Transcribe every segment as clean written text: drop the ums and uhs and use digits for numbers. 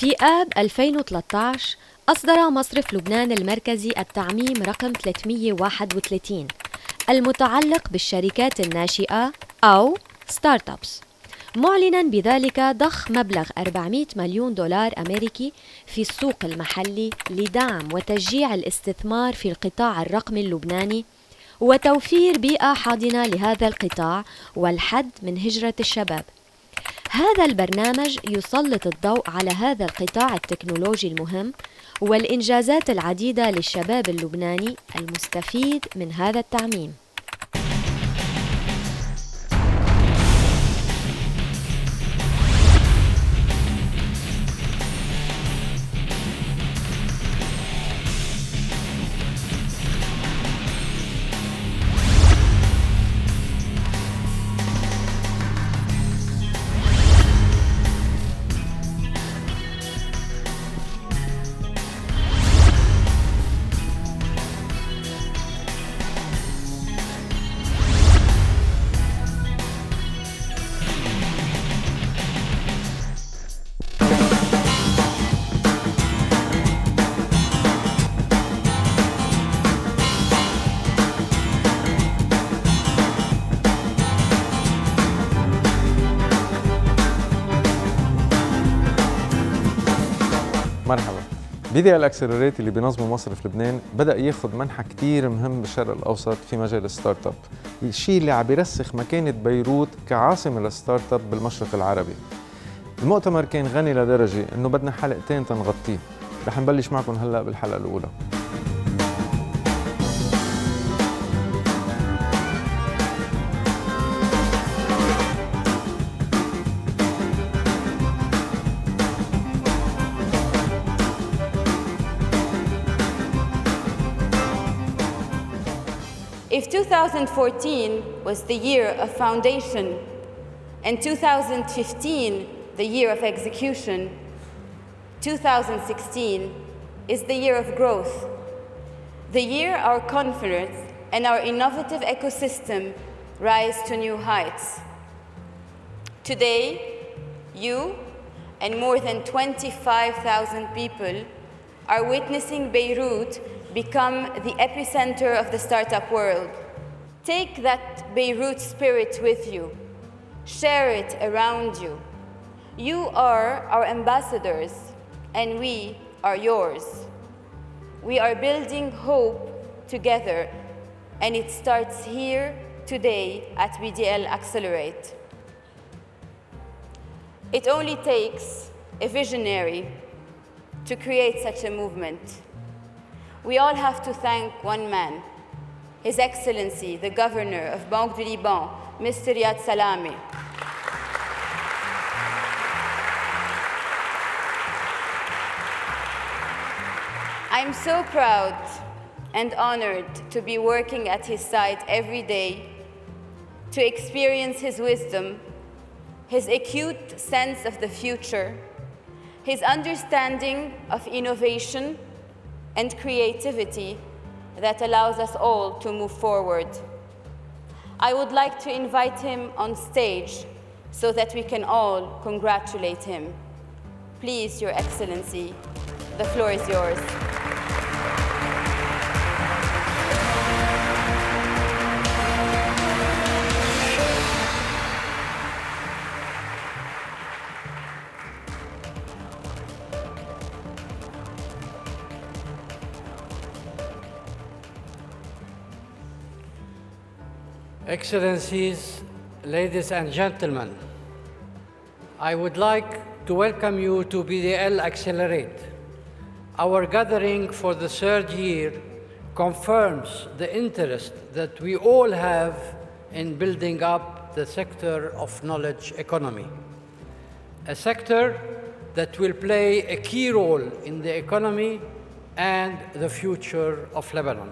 في آب 2013 أصدر مصرف لبنان المركزي التعميم رقم 331 المتعلق بالشركات الناشئة أو StartUps، معلناً بذلك ضخ مبلغ 400 مليون دولار أمريكي في السوق المحلي لدعم وتشجيع الاستثمار في القطاع الرقمي اللبناني وتوفير بيئة حاضنة لهذا القطاع والحد من هجرة الشباب. هذا البرنامج يسلط الضوء على هذا القطاع التكنولوجي المهم والإنجازات العديدة للشباب اللبناني المستفيد من هذا التعميم. مرحبا. BDL Accelerate اللي بينظمه مصرف لبنان بدأ ياخذ منحى كتير مهم بالشرق الأوسط في مجال الستارت اب، الشيء اللي عم بيرسخ مكانة بيروت كعاصمة للستارت اب بالمشرق العربي. المؤتمر كان غني لدرجة إنه بدنا حلقتين تنغطيه، رح نبلش معكم هلا بالحلقة الأولى. If 2014 was the year of foundation and 2015 the year of execution, 2016 is the year of growth, the year our confidence and our innovative ecosystem rise to new heights. Today, you and more than 25,000 people are witnessing Beirut become the epicenter of the startup world. Take that Beirut spirit with you. Share it around you. You are our ambassadors, and we are yours. We are building hope together, and it starts here today at BDL Accelerate. It only takes a visionary to create such a movement. We all have to thank one man, His Excellency, the Governor of Banque du Liban, Mr. Riyad Salami. I'm so proud and honored to be working at his side every day, to experience his wisdom, his acute sense of the future, his understanding of innovation and creativity that allows us all to move forward. I would like to invite him on stage so that we can all congratulate him. Please, Your Excellency, the floor is yours. Excellencies, ladies and gentlemen, I would like to welcome you to BDL Accelerate. Our gathering for the third year confirms the interest that we all have in building up the sector of knowledge economy, a sector that will play a key role in the economy and the future of Lebanon.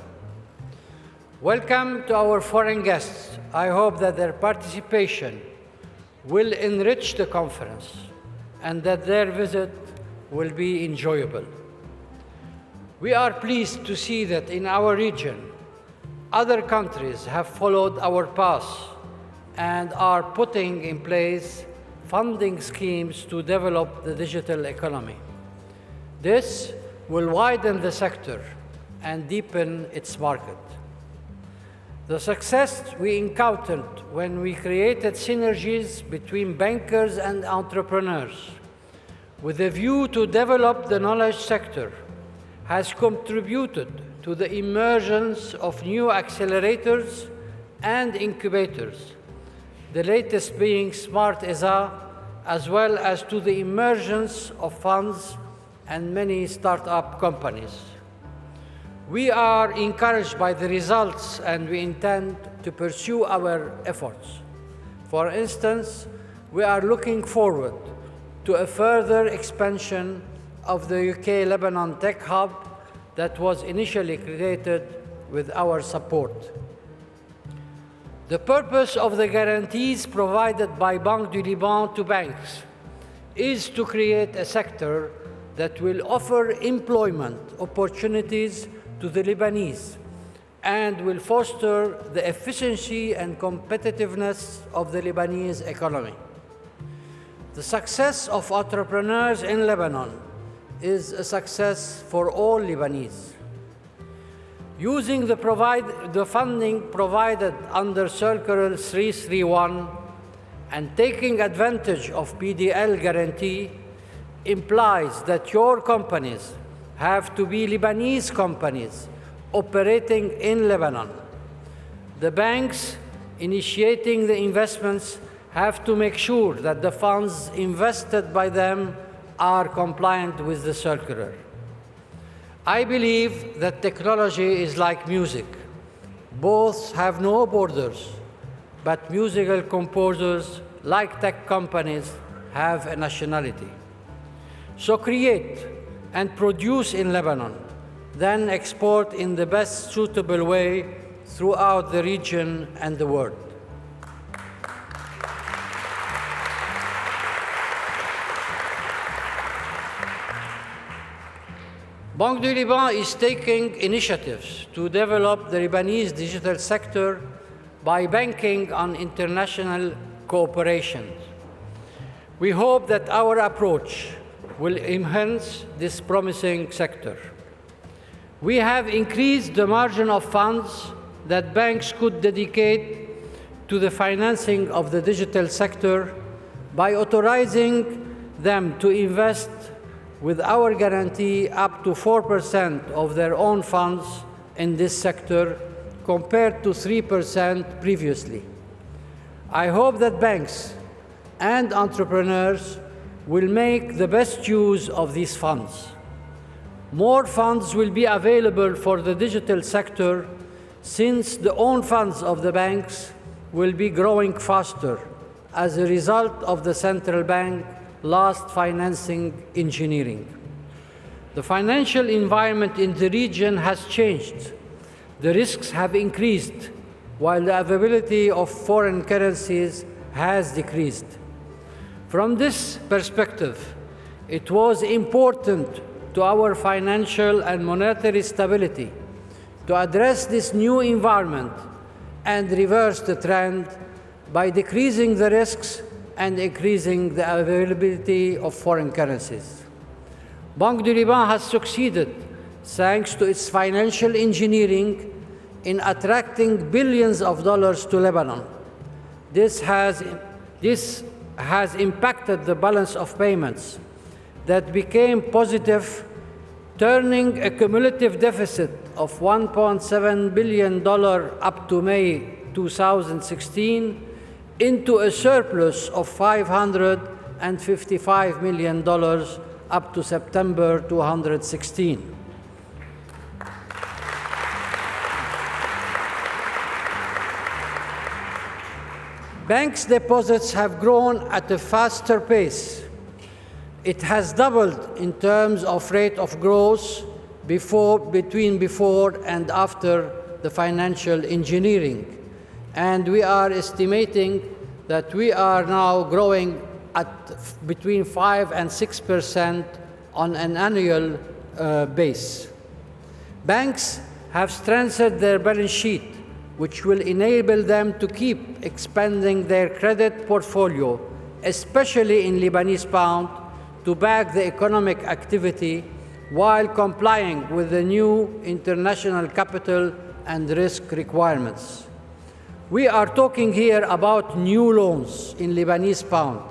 Welcome to our foreign guests. I hope that their participation will enrich the conference and that their visit will be enjoyable. We are pleased to see that in our region, other countries have followed our path and are putting in place funding schemes to develop the digital economy. This will widen the sector and deepen its market. The success we encountered when we created synergies between bankers and entrepreneurs with a view to develop the knowledge sector has contributed to the emergence of new accelerators and incubators, the latest being Smart ESA, as well as to the emergence of funds and many startup companies. We are encouraged by the results and we intend to pursue our efforts. For instance, we are looking forward to a further expansion of the UK-Lebanon Tech Hub that was initially created with our support. The purpose of the guarantees provided by Banque du Liban to banks is to create a sector that will offer employment opportunities to the Lebanese and will foster the efficiency and competitiveness of the Lebanese economy. The success of entrepreneurs in Lebanon is a success for all Lebanese. Using the funding provided under Circular 331 and taking advantage of PDL guarantee implies that your companies have to be Lebanese companies operating in Lebanon. The banks initiating the investments have to make sure that the funds invested by them are compliant with the circular. I believe that technology is like music. Both have no borders, but musical composers, like tech companies, have a nationality. So create and produce in Lebanon, then export in the best suitable way throughout the region and the world. Banque du Liban is taking initiatives to develop the Lebanese digital sector by banking on international cooperation. We hope that our approach will enhance this promising sector. We have increased the margin of funds that banks could dedicate to the financing of the digital sector by authorizing them to invest with our guarantee up to 4% of their own funds in this sector compared to 3% previously. I hope that banks and entrepreneurs will make the best use of these funds. More funds will be available for the digital sector since the own funds of the banks will be growing faster as a result of the central bank last financing engineering. The financial environment in the region has changed. The risks have increased, while the availability of foreign currencies has decreased. From this perspective, it was important to our financial and monetary stability to address this new environment and reverse the trend by decreasing the risks and increasing the availability of foreign currencies. Banque du Liban has succeeded, thanks to its financial engineering, in attracting billions of dollars to Lebanon. This has impacted the balance of payments that became positive, turning a cumulative deficit of $1.7 billion up to May 2016 into a surplus of $555 million up to September 2016. Banks' deposits have grown at a faster pace. It has doubled in terms of rate of growth between before and after the financial engineering. And we are estimating that we are now growing at between 5% and 6% on an annual base. Banks have strengthened their balance sheet, which will enable them to keep expanding their credit portfolio, especially in Lebanese pound, to back the economic activity while complying with the new international capital and risk requirements. We are talking here about new loans in Lebanese pound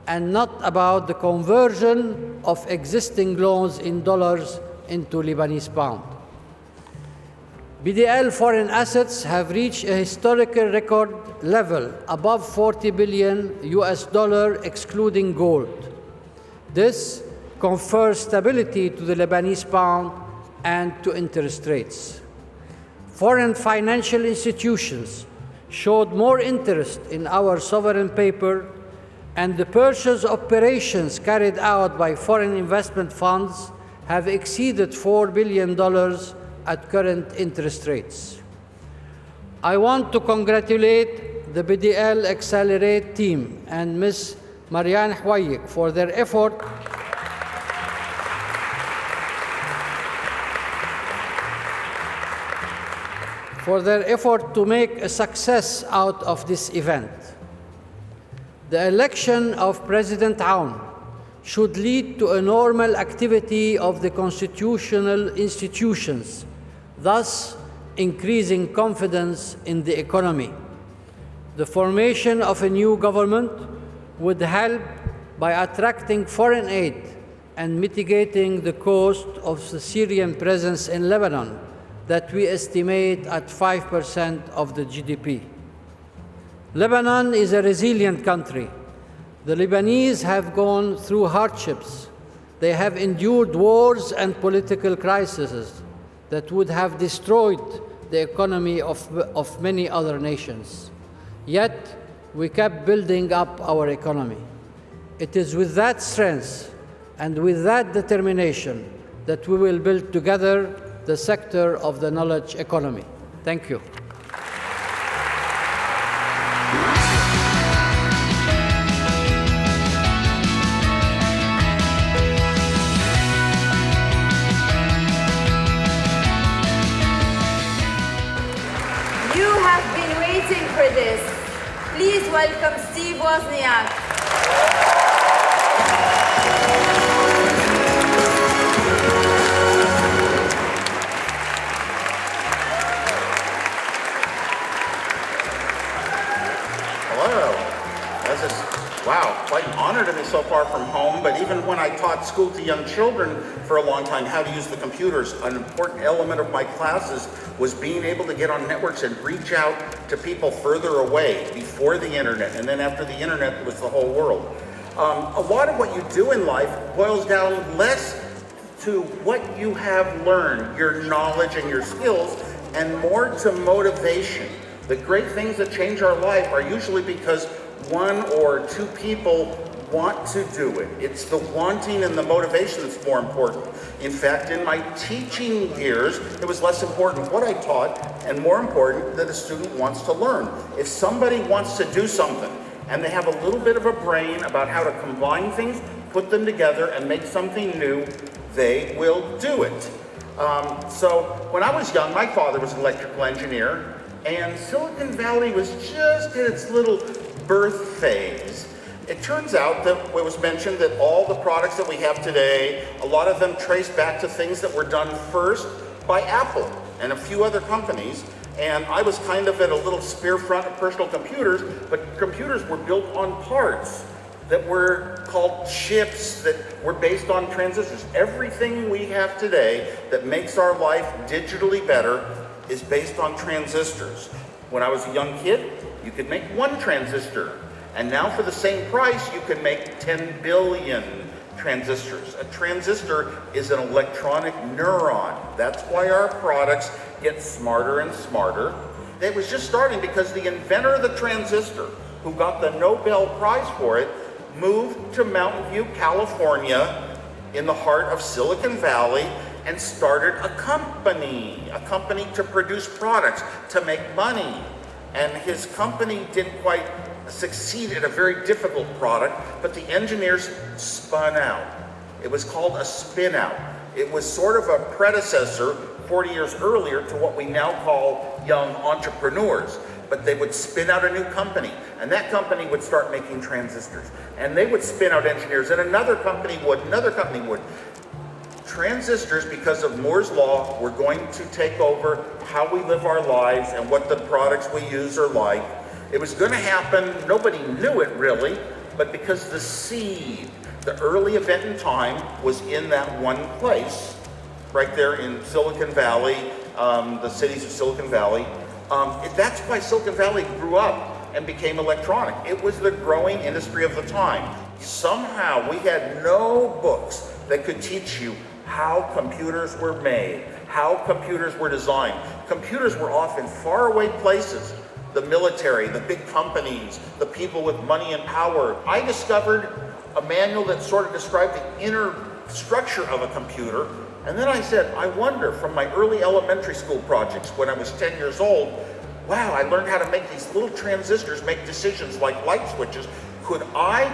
and not about the conversion of existing loans in dollars into Lebanese pound. BDL foreign assets have reached a historical record level above 40 billion US dollar excluding gold. This confers stability to the Lebanese pound and to interest rates. Foreign financial institutions showed more interest in our sovereign paper, and the purchase operations carried out by foreign investment funds have exceeded $4 billion at current interest rates. I want to congratulate the BDL Accelerate team and Ms. Marianne Hwayik for their effort to make a success out of this event. The election of President Aoun should lead to a normal activity of the constitutional institutions, thus increasing confidence in the economy. The formation of a new government would help by attracting foreign aid and mitigating the cost of the Syrian presence in Lebanon that we estimate at 5% of the GDP. Lebanon is a resilient country. The Lebanese have gone through hardships. They have endured wars and political crises that would have destroyed the economy of many other nations. Yet, we kept building up our economy. It is with that strength and with that determination that we will build together the sector of the knowledge economy. Thank you. You have been waiting for this. Please welcome Steve Wozniak. Wow, quite an honor to be so far from home, but even when I taught school to young children for a long time how to use the computers, an important element of my classes was being able to get on networks and reach out to people further away before the internet, and then after the internet it was the whole world. A lot of what you do in life boils down less to what you have learned, your knowledge and your skills, and more to motivation. The great things that change our life are usually because one or two people want to do it. It's the wanting and the motivation that's more important. In fact, in my teaching years, it was less important what I taught and more important that a student wants to learn. If somebody wants to do something and they have a little bit of a brain about how to combine things, put them together and make something new, they will do it. So when I was young, my father was an electrical engineer, and Silicon Valley was just in its little birth phase. It turns out that it was mentioned that all the products that we have today, a lot of them trace back to things that were done first by Apple and a few other companies. And I was kind of at a little spear front of personal computers, but computers were built on parts that were called chips that were based on transistors. Everything we have today that makes our life digitally better is based on transistors. When I was a young kid, you could make one transistor, and now for the same price, you can make 10 billion transistors. A transistor is an electronic neuron. That's why our products get smarter and smarter. It was just starting because the inventor of the transistor, who got the Nobel Prize for it, moved to Mountain View, California, in the heart of Silicon Valley, and started a company to produce products, to make money. And his company didn't quite succeed at a very difficult product, but the engineers spun out. It was called a spin out. It was sort of a predecessor 40 years earlier to what we now call young entrepreneurs. But they would spin out a new company, and that company would start making transistors. And they would spin out engineers, and another company would. transistors, because of Moore's law, were going to take over how we live our lives and what the products we use are like. It was going to happen, nobody knew it really, but because the seed, the early event in time, was in that one place, right there in Silicon Valley, the cities of Silicon Valley. That's why Silicon Valley grew up and became electronic. It was the growing industry of the time. Somehow we had no books that could teach you how computers were made, how computers were designed. Computers were off in faraway places. The military, the big companies, the people with money and power. I discovered a manual that sort of described the inner structure of a computer. And then I said, I wonder, from my early elementary school projects when I was 10 years old, wow, I learned how to make these little transistors make decisions like light switches. Could I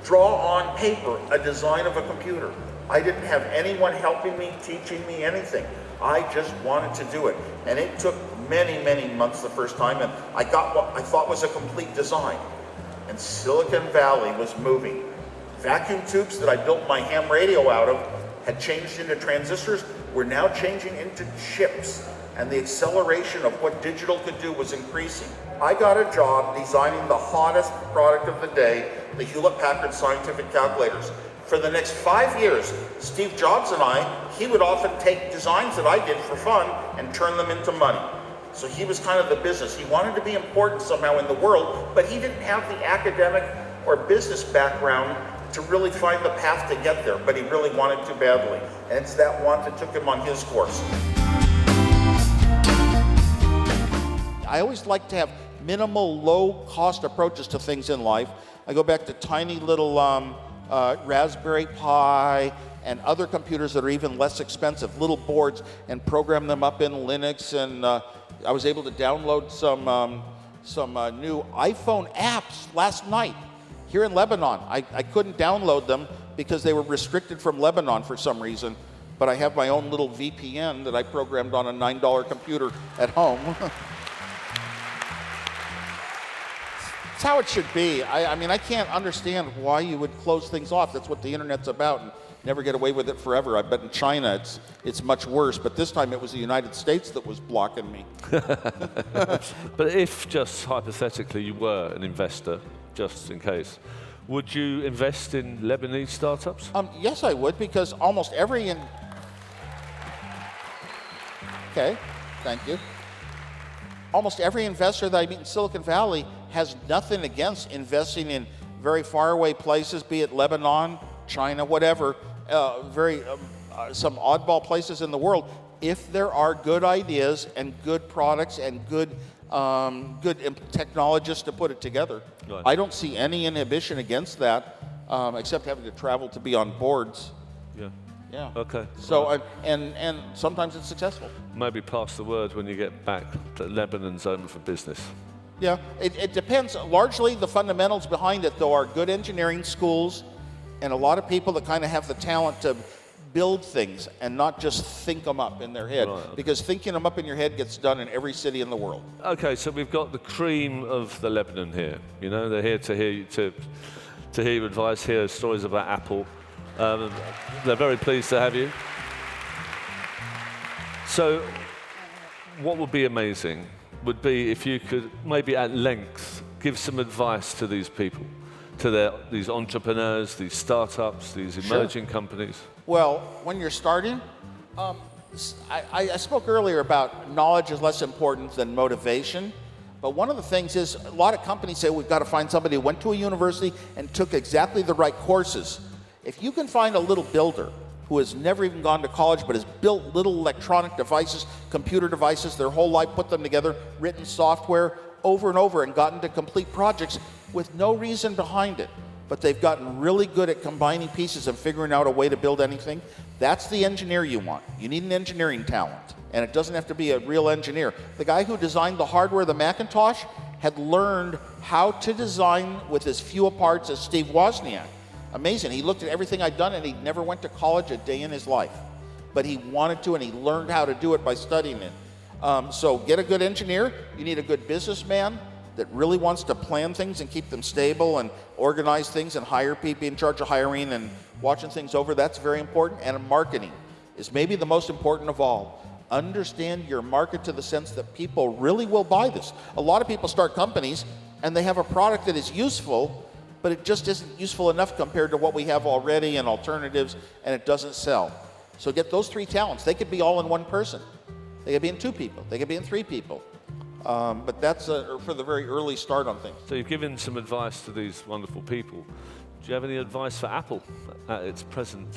draw on paper a design of a computer? I didn't have anyone helping me, teaching me anything. I just wanted to do it. And it took many, many months the first time, and I got what I thought was a complete design. And Silicon Valley was moving. Vacuum tubes that I built my ham radio out of had changed into transistors, were now changing into chips. And the acceleration of what digital could do was increasing. I got a job designing the hottest product of the day, the Hewlett-Packard scientific calculators. For the next 5 years, Steve Jobs and he would often take designs that I did for fun and turn them into money. So he was kind of the business. He wanted to be important somehow in the world, but he didn't have the academic or business background to really find the path to get there, but he really wanted to badly. And it's that want that took him on his course. I always like to have minimal, low-cost approaches to things in life. I go back to tiny little Raspberry Pi and other computers that are even less expensive, little boards, and program them up in Linux. And I was able to download some new iPhone apps last night here in Lebanon. I couldn't download them because they were restricted from Lebanon for some reason, but I have my own little VPN that I programmed on a $9 computer at home. That's how it should be. I mean, I can't understand why you would close things off. That's what the internet's about, and never get away with it forever. I bet in China it's much worse, but this time it was the United States that was blocking me. But if, just hypothetically, you were an investor, just in case, would you invest in Lebanese startups? Yes, I would, because almost every... Okay, thank you. Almost every investor that I meet in Silicon Valley has nothing against investing in very faraway places, be it Lebanon, China, whatever, some oddball places in the world, if there are good ideas and good products and good technologists to put it together. Right. I don't see any inhibition against that, except having to travel to be on boards. Yeah. Yeah. Okay. So, and sometimes it's successful. Maybe pass the word when you get back to Lebanon's open for business. Yeah, it depends. Largely, the fundamentals behind it, though, are good engineering schools and a lot of people that kind of have the talent to build things and not just think them up in their head. Right, okay. Because thinking them up in your head gets done in every city in the world. Okay, so we've got the cream of the Lebanon here. You know, they're here to hear you, to hear your advice, hear stories about Apple. They're very pleased to have you. So, what would be amazing would be if you could maybe at length give some advice to these people, to these entrepreneurs, these startups, these emerging companies. Well, when you're starting, I spoke earlier about knowledge is less important than motivation. But one of the things is a lot of companies say we've got to find somebody who went to a university and took exactly the right courses. If you can find a little builder who has never even gone to college but has built little electronic devices, computer devices, their whole life, put them together, written software over and over and gotten to complete projects with no reason behind it, but they've gotten really good at combining pieces and figuring out a way to build anything, that's the engineer you want. You need an engineering talent, and it doesn't have to be a real engineer. The guy who designed the hardware of the Macintosh had learned how to design with as few parts as Steve Wozniak. Amazing. He looked at everything I'd done, and he never went to college a day in his life. But he wanted to, and he learned how to do it by studying it. So get a good engineer. You need a good businessman that really wants to plan things and keep them stable and organize things and hire people, be in charge of hiring and watching things over. That's very important. And marketing is maybe the most important of all. Understand your market to the sense that people really will buy this. A lot of people start companies and they have a product that is useful, but it just isn't useful enough compared to what we have already and alternatives, and it doesn't sell. So get those three talents. They could be all in one person. They could be in two people. They could be in three people. But that's for the very early start on things. So you've given some advice to these wonderful people. Do you have any advice for Apple at its present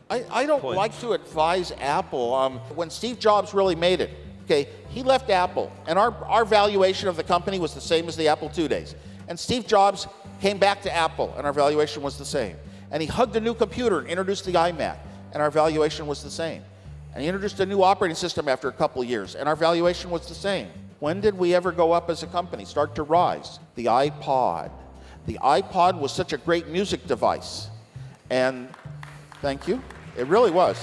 I don't point? like to advise Apple. When Steve Jobs really made it, okay, he left Apple, and our valuation of the company was the same as the Apple II days. And Steve Jobs came back to Apple, and our valuation was the same. And he hugged a new computer and introduced the iMac, and our valuation was the same. And he introduced a new operating system after a couple of years, and our valuation was the same. When did we ever go up as a company, start to rise? The iPod. The iPod was such a great music device. And thank you. It really was.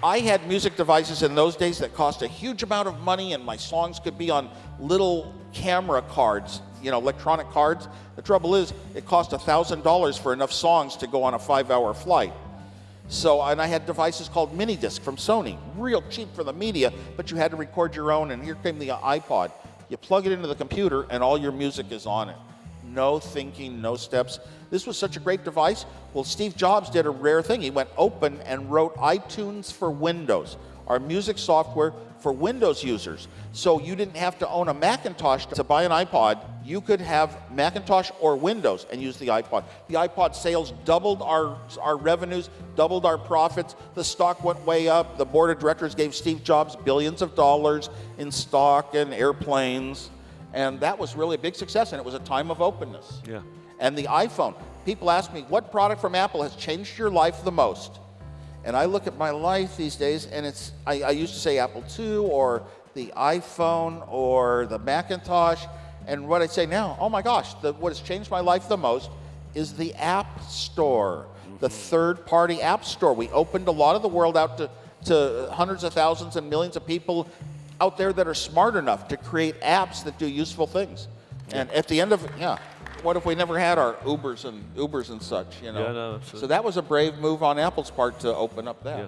I had music devices in those days that cost a huge amount of money, and my songs could be on little camera cards, electronic cards. The trouble is, it cost $1,000 for enough songs to go on a 5-hour flight. So, and I had devices called mini disc from Sony, real cheap for the media, but you had to record your own, and here came the iPod. You plug it into the computer, and all your music is on it. No thinking, no steps. This was such a great device. Well, Steve Jobs did a rare thing. He went open and wrote iTunes for Windows, our music software for Windows users. So you didn't have to own a Macintosh to buy an iPod. You could have Macintosh or Windows and use the iPod. The iPod sales doubled our revenues, doubled our profits. The stock went way up. The board of directors gave Steve Jobs billions of dollars in stock and airplanes. And that was really a big success, and it was a time of openness. Yeah. And the iPhone. People ask me, what product from Apple has changed your life the most? And I look at my life these days, and I used to say Apple II or the iPhone or the Macintosh. And what I say now, oh my gosh, what has changed my life the most is the App Store, the third-party App Store. We opened a lot of the world out to hundreds of thousands and millions of people out there that are smart enough to create apps that do useful things. And at the end of it, what if we never had our Ubers and such, Yeah, no, absolutely. So that was a brave move on Apple's part to open up that. Yeah.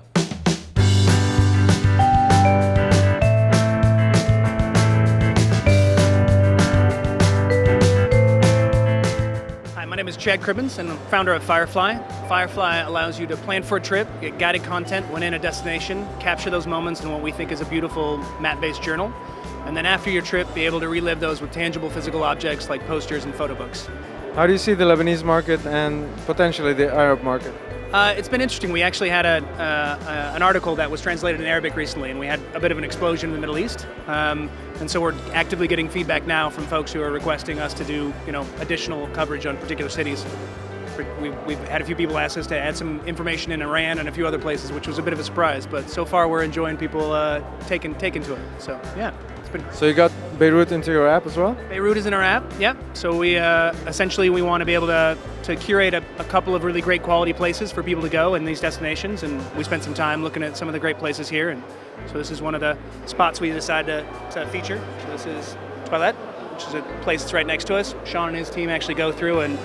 Hi, my name is Chad Cribbins, and I'm founder of Firefly. Firefly allows you to plan for a trip, get guided content when in a destination, capture those moments in what we think is a beautiful map-based journal, and then after your trip, be able to relive those with tangible physical objects like posters and photo books. How do you see the Lebanese market and potentially the Arab market? It's been interesting. We actually had an article that was translated in Arabic recently, and we had a bit of an explosion in the Middle East. And so we're actively getting feedback now from folks who are requesting us to do, additional coverage on particular cities. We've had a few people ask us to add some information in Iran and a few other places, which was a bit of a surprise. But so far, we're enjoying people taking to it. So yeah. So you got Beirut into your app as well? Beirut is in our app, yep. So we essentially we want to be able to curate a couple of really great quality places for people to go in these destinations, and we spent some time looking at some of the great places here, and so this is one of the spots we decided to feature. So this is Toilette, which is a place that's right next to us. Sean and his team actually go through and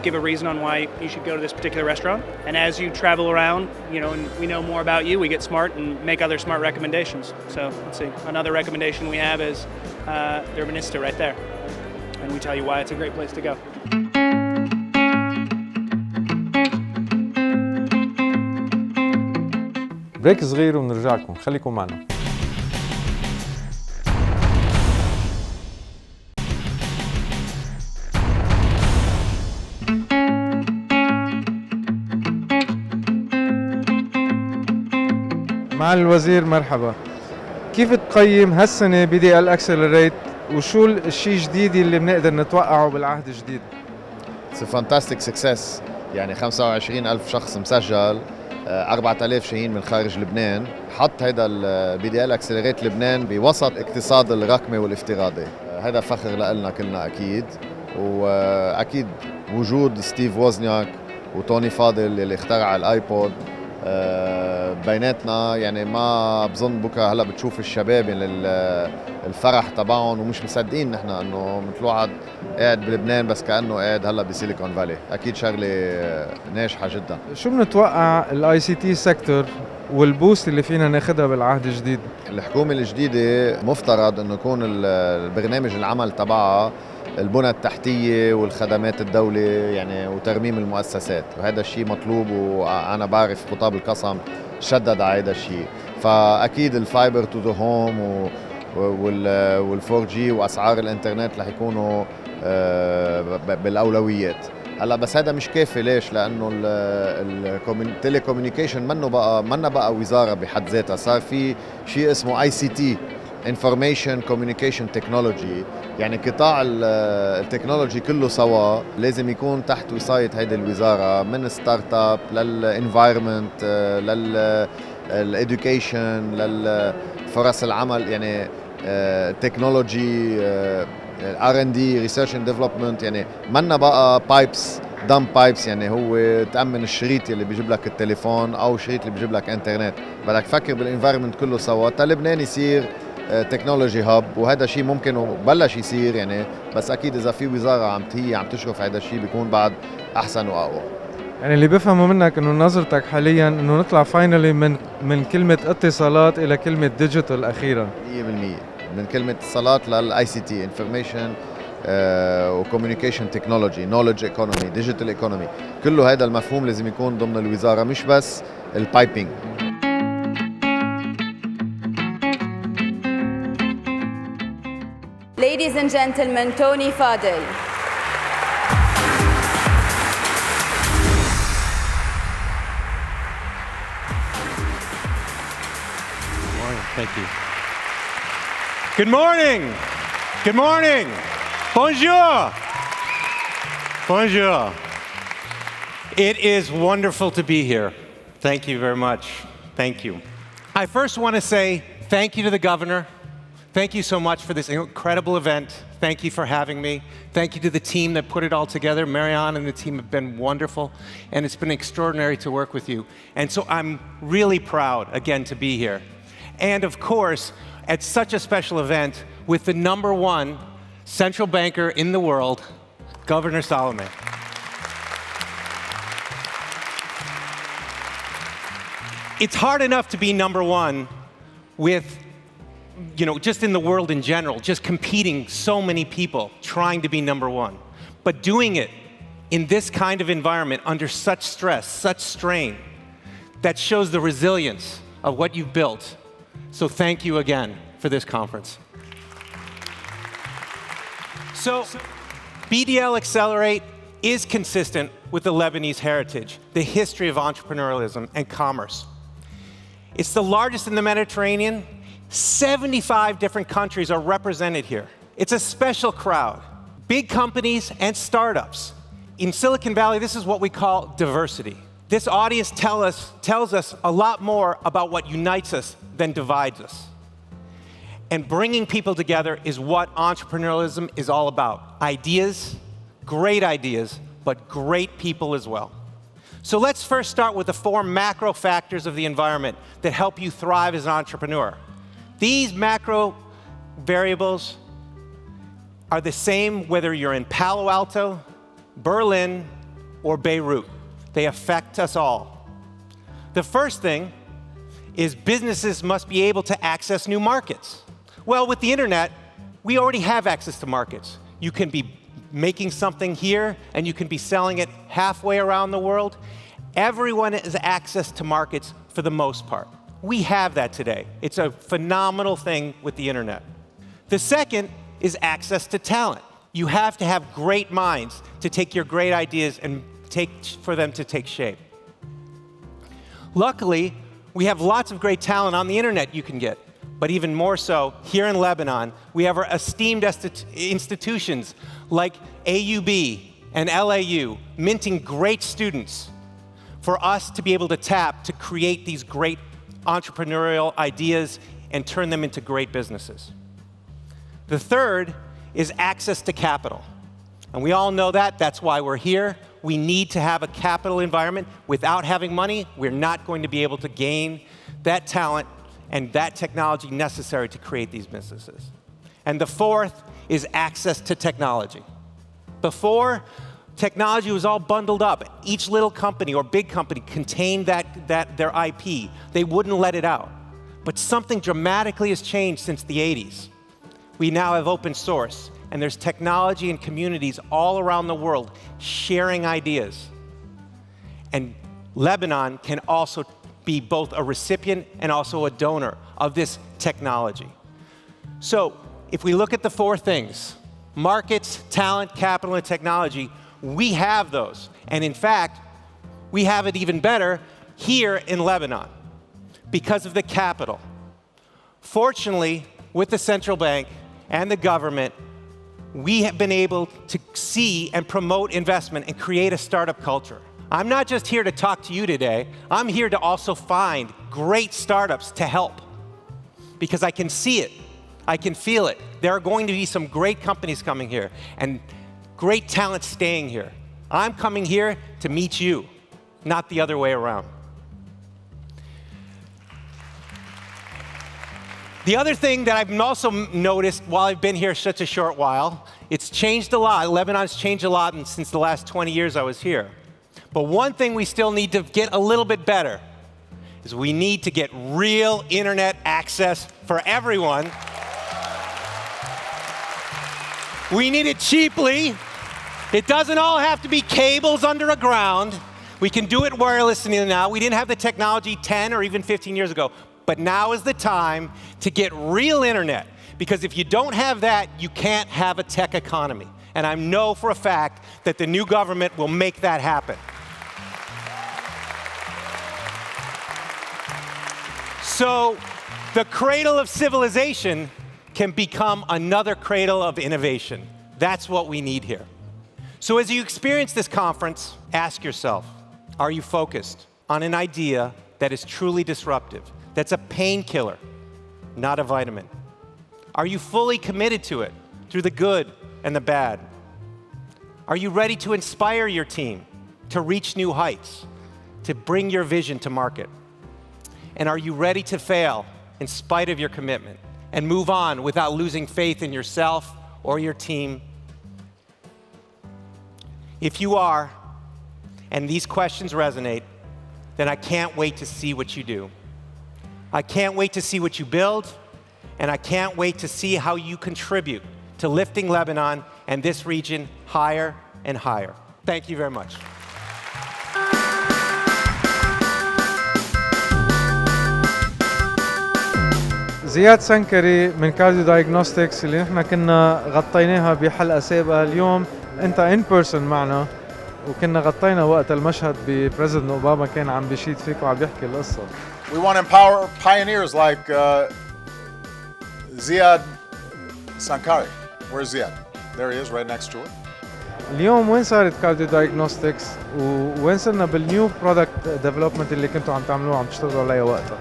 give a reason on why you should go to this particular restaurant. And as you travel around, and we know more about you, we get smart and make other smart recommendations. So let's see, another recommendation we have is the Urbanista right there. And we tell you why it's a great place to go. بريك صغير ونرجع لكم، خليكم معنا. مع الوزير مرحبا. كيف تقيم هالسنة BDL Accelerate وشو الشيء الجديد اللي بنقدر نتوقعه بالعهد الجديد؟ It's a fantastic success. يعني 25,000 شخص مسجل، 4,000 شاهين من خارج لبنان. حط هيدا ال BDL Accelerate لبنان بوسط اقتصاد الرقمي والافتراضي. هذا فخر لنا كلنا أكيد، وأكيد وجود ستيف ووزنياك وتوني فاضل اللي اخترع الايبود بيناتنا. يعني ما بظن بكره هلا بتشوف الشباب يعني الفرح تبعهم ومش مصدقين نحن انه مثل واحد قاعد بلبنان بس كانه قاعد هلا بسيليكون فالي. اكيد شغله ناجحه جدا. شو بنتوقع الاي سي تي سيكتور والبوست اللي فينا ناخدها بالعهد الجديد؟ الحكومه الجديده مفترض انه يكون البرنامج العمل تبعها البنى التحتيه والخدمات الدوله يعني وترميم المؤسسات، وهذا الشيء مطلوب وانا بعرف خطاب القسم شدد على هذا الشيء. فاكيد الفايبر تو ذا هوم وال4 جي واسعار الانترنت رح يكونوا بالاولويات. هلا بس هذا مش كافي. ليش؟ لانه التيلي كوميونيكيشن منا بقى وزاره بحد ذاتها، صار في شيء اسمه اي سي تي انفورميشن كوميونيكيشن تكنولوجي، يعني قطاع التكنولوجي كله سوا لازم يكون تحت وصايه هيدي الوزاره، من ستارت اب للانفايرمنت للاديوكيشن للفرص العمل، يعني تكنولوجي R&D ريسيرش اند ديفلوبمنت. يعني منا بقى بايبس دم بايبس، يعني هو تأمن الشريط اللي بيجيب لك التليفون او الشريط اللي بيجيب لك انترنت. بدك تفكر بالانفايرمنت كله سوا تا لبنان يصير تكنولوجي هاب، وهذا شيء ممكن وبلش يصير يعني. بس اكيد اذا في وزاره هي عم تشرف هذا الشيء بيكون بعد احسن واقوى. يعني اللي بفهمه منك انه نظرتك حاليا انه نطلع فاينلي من كلمه اتصالات الى كلمه ديجيتال اخيرا. 100% من كلمه اتصالات للاي سي تي انفورميشن وكوميونيكيشن تكنولوجي نوليدج ايكونومي ديجيتال ايكونومي. كله هذا المفهوم لازم يكون ضمن الوزاره، مش بس البايبينج. Ladies and gentlemen, Tony Fadel. Thank you. Good morning. Good morning. Bonjour. Bonjour. It is wonderful to be here. Thank you very much. Thank you. I first want to say thank you to the governor. Thank you so much for this incredible event. Thank you for having me. Thank you to the team that put it all together. Marianne and the team have been wonderful, and it's been extraordinary to work with you. And so I'm really proud, again, to be here. And of course, at such a special event with the #1 central banker in the world, Governor Salome. It's hard enough to be #1 with, just in the world in general, just competing so many people trying to be #1. But doing it in this kind of environment under such stress, such strain, that shows the resilience of what you've built. So thank you again for this conference. So BDL Accelerate is consistent with the Lebanese heritage, the history of entrepreneurialism and commerce. It's the largest in the Mediterranean. 75 different countries are represented here. It's a special crowd, big companies and startups. In Silicon Valley, this is what we call diversity. This audience tells us a lot more about what unites us than divides us. And bringing people together is what entrepreneurialism is all about. Ideas, but great people as well. So let's first start with the 4 macro factors of the environment that help you thrive as an entrepreneur. These macro variables are the same whether you're in Palo Alto, Berlin, or Beirut. They affect us all. The first thing is businesses must be able to access new markets. Well, with the internet, we already have access to markets. You can be making something here and you can be selling it halfway around the world. Everyone has access to markets for the most part. We have that today. It's a phenomenal thing with the internet. The second is access to talent. You have to have great minds to take your great ideas and for them to take shape. Luckily, we have lots of great talent on the internet you can get, but even more so here in Lebanon, we have our esteemed institutions like AUB and LAU minting great students for us to be able to tap to create these great entrepreneurial ideas and turn them into great businesses. The third is access to capital. And we all know that. That's why we're here. we need to have a capital environment. Without having money, we're not going to be able to gain that talent and that technology necessary to create these businesses. And the fourth is access to technology. Before, technology was all bundled up. Each little company or big company contained their IP. They wouldn't let it out. But something dramatically has changed since the 80s. We now have open source, and there's technology and communities all around the world sharing ideas. And Lebanon can also be both a recipient and also a donor of this technology. So if we look at the four things, markets, talent, capital, and technology, we have those. And in fact, we have it even better here in Lebanon because of the capital. Fortunately, with the central bank and the government, we have been able to see and promote investment and create a startup culture. I'm not just here to talk to you today. I'm here to also find great startups to help because I can see it. I can feel it. There are going to be some great companies coming here and great talent staying here. I'm coming here to meet you, not the other way around. The other thing that I've also noticed while I've been here such a short while, it's changed a lot. Lebanon's changed a lot since the last 20 years I was here. But one thing we still need to get a little bit better is we need to get real internet access for everyone. We need it cheaply. It doesn't all have to be cables underground. We can do it wirelessly now. We didn't have the technology 10 or even 15 years ago. But now is the time to get real internet. Because if you don't have that, you can't have a tech economy. And I know for a fact that the new government will make that happen. So the cradle of civilization can become another cradle of innovation. That's what we need here. So as you experience this conference, ask yourself, are you focused on an idea that is truly disruptive, that's a painkiller, not a vitamin? Are you fully committed to it through the good and the bad? Are you ready to inspire your team to reach new heights, to bring your vision to market? And are you ready to fail in spite of your commitment and move on without losing faith in yourself or your team? If you are, and these questions resonate, then I can't wait to see what you do. I can't wait to see what you build, and I can't wait to see how you contribute to lifting Lebanon and this region higher and higher. Thank you very much. زياد سنكري من كارديو دايجنوستكس اللي نحن كنا غطيناها بحلقة سابقة. اليوم انت ان بيرسون معنا وكنا غطينا وقت المشهد ببريزيدنت اوباما كان عم بيشيد فيك وعم بيحكي القصة. We want to empower pioneers like Ziad Sankari. Where's Ziad? There he is, right next to it. اليوم وين صارت كارديو دايجنوستكس ووين صرنا بالنيو برودكت ديفلوبمنت اللي كنتوا عم تعملوه عم تشتغلوا عليها وقتها؟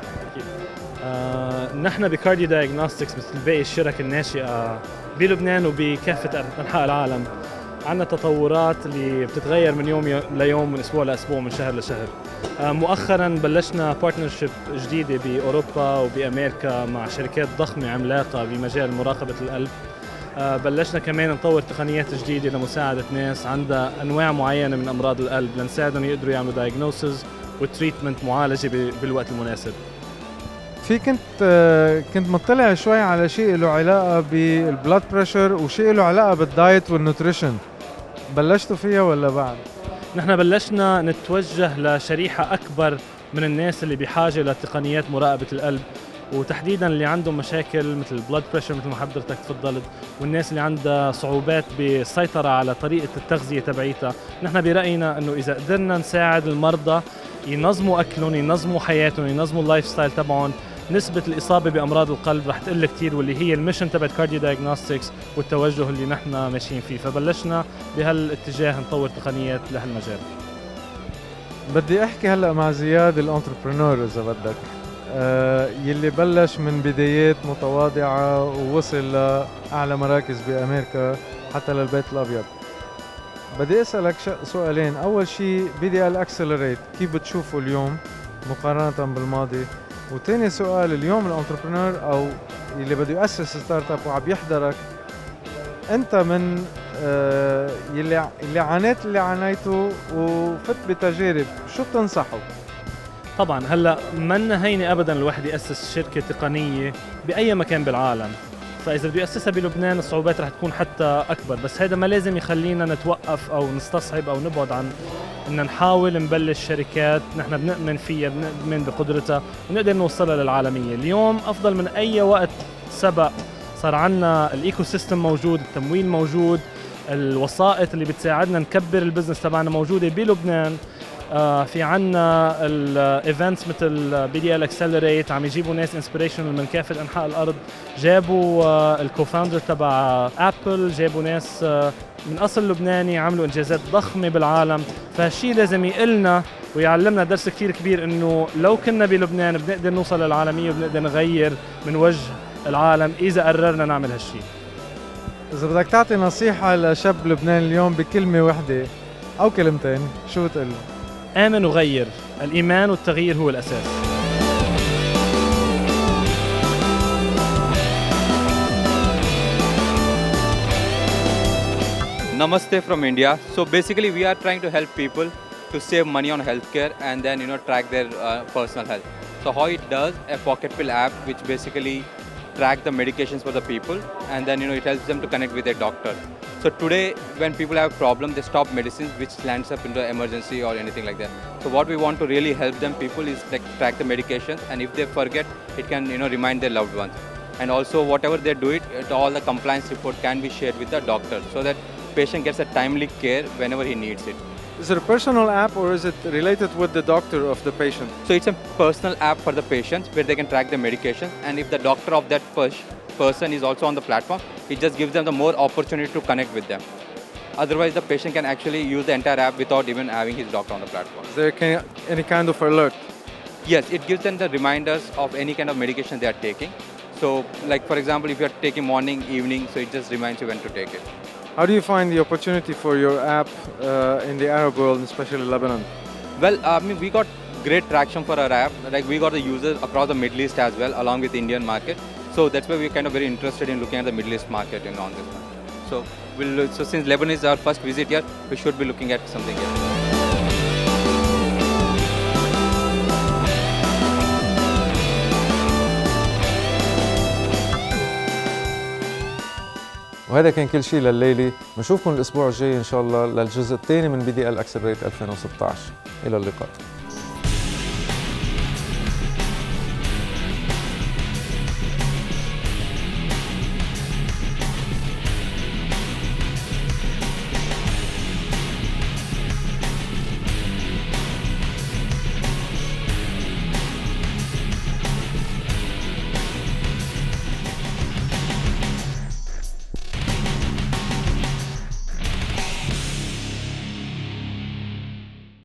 نحن بكارديو دايجنوستكس مثل باقي الشركة الناشئة بلبنان وبكافة أنحاء العالم عندنا تطورات اللي بتتغير من يوم ليوم، من أسبوع لأسبوع، من شهر لشهر. مؤخراً بلشنا بارتنرشيب جديدة بأوروبا وبأمريكا مع شركات ضخمة عملاقة بمجال مراقبة القلب. بلشنا كمان نطور تقنيات جديدة لمساعدة ناس عندها أنواع معينة من أمراض القلب لنساعدهم يقدروا يعملوا دايجنوسز وتريتمنت، معالجة بالوقت المناسب. في كنت مطلع شوي على شيء له علاقة بالبلاد بريشر وشيء له علاقة بالدايت والنوتريشن. بلشتوا فيها ولا بعد؟ نحن بلشنا نتوجه لشريحة أكبر من الناس اللي بحاجة لتقنيات مراقبة القلب، وتحديداً اللي عندهم مشاكل مثل البلاد بريشر مثل ما حضرتك تفضلت، والناس اللي عندها صعوبات بالسيطرة على طريقة التغذية تبعيتها. نحن برأينا إنه إذا قدرنا نساعد المرضى ينظموا أكلهم، ينظموا حياتهم، ينظموا اللايف ستايل تبعهم، نسبة الإصابة بأمراض القلب رح تقل كتير، واللي هي الميشن تبع كارديو دايجنوستكس والتوجه اللي نحن ماشيين فيه. فبلشنا بهالاتجاه نطور تقنيات لهالمجال. بدي أحكي هلأ مع زياد الانتربرنور إذا بدك، يلي بلش من بدايات متواضعة ووصل لأعلى مراكز بأمريكا حتى للبيت الأبيض. بدي أسألك سؤالين. أول شيء BDL Accelerate كيف بتشوفه اليوم مقارنة بالماضي؟ وتاني سؤال، اليوم الانتربرنور أو اللي بده يأسس ستارت اب وعم يحضرك، أنت من اللي عانيت اللي عانيته وفت بتجارب، شو بتنصحه؟ طبعا هلا منا هيني ابدا الواحد ياسس شركه تقنيه باي مكان بالعالم، فاذا بده ياسسها بلبنان الصعوبات رح تكون حتى اكبر، بس هذا ما لازم يخلينا نتوقف او نستصعب او نبعد عن ان نحاول نبلش شركات نحن بنؤمن فيها، بنؤمن بقدرتها ونقدر نوصلها للعالميه. اليوم افضل من اي وقت سبق، صار عندنا الايكو سيستم موجود، التمويل موجود، الوسائط اللي بتساعدنا نكبر البزنس تبعنا موجوده بلبنان. في عنا الايفنتس مثل BDL Accelerate عم يجيبوا ناس انسبيريشنال من كافه انحاء الارض، جابوا الكوفاوندر تبع ابل، جابوا ناس من اصل لبناني عملوا انجازات ضخمه بالعالم. فهالشيء لازم يقلنا ويعلمنا درس كثير كبير، انه لو كنا بلبنان بنقدر نوصل للعالميه وبنقدر نغير من وجه العالم اذا قررنا نعمل هالشيء. إذا بدك تعطي نصيحة لشاب لبنان اليوم بكلمة واحدة أو كلمتين، شو بتقول له؟ آمن وغير، الإيمان والتغيير هو الأساس. Namaste from India. So basically we are trying to help people to save money on healthcare and then track their personal health. So how it does, a pocket pill app which basically track the medications for the people and then it helps them to connect with their doctor. So today when people have problems they stop medicines which lands up into emergency or anything like that. So what we want to really help them people is track the medications, and if they forget it can remind their loved ones. And also whatever they do all the compliance report can be shared with the doctor so that patient gets a timely care whenever he needs it. Is it a personal app or is it related with the doctor of the patient? So it's a personal app for the patients where they can track the medication, and if the doctor of that person is also on the platform, it just gives them the more opportunity to connect with them. Otherwise, the patient can actually use the entire app without even having his doctor on the platform. Is there any kind of alert? Yes, it gives them the reminders of any kind of medication they are taking. So, like for example, if you are taking morning, evening, so it just reminds you when to take it. How do you find the opportunity for your app in the Arab world, especially Lebanon? Well, we got great traction for our app. Like we got the users across the Middle East as well, along with the Indian market. So that's why we're kind of very interested in looking at the Middle East market on this one. So since Lebanon is our first visit here, we should be looking at something here. وهذا كان كل شيء لليلة. بنشوفكم الأسبوع الجاي إن شاء الله للجزء الثاني من BDL Accelerate 2016. إلى اللقاء.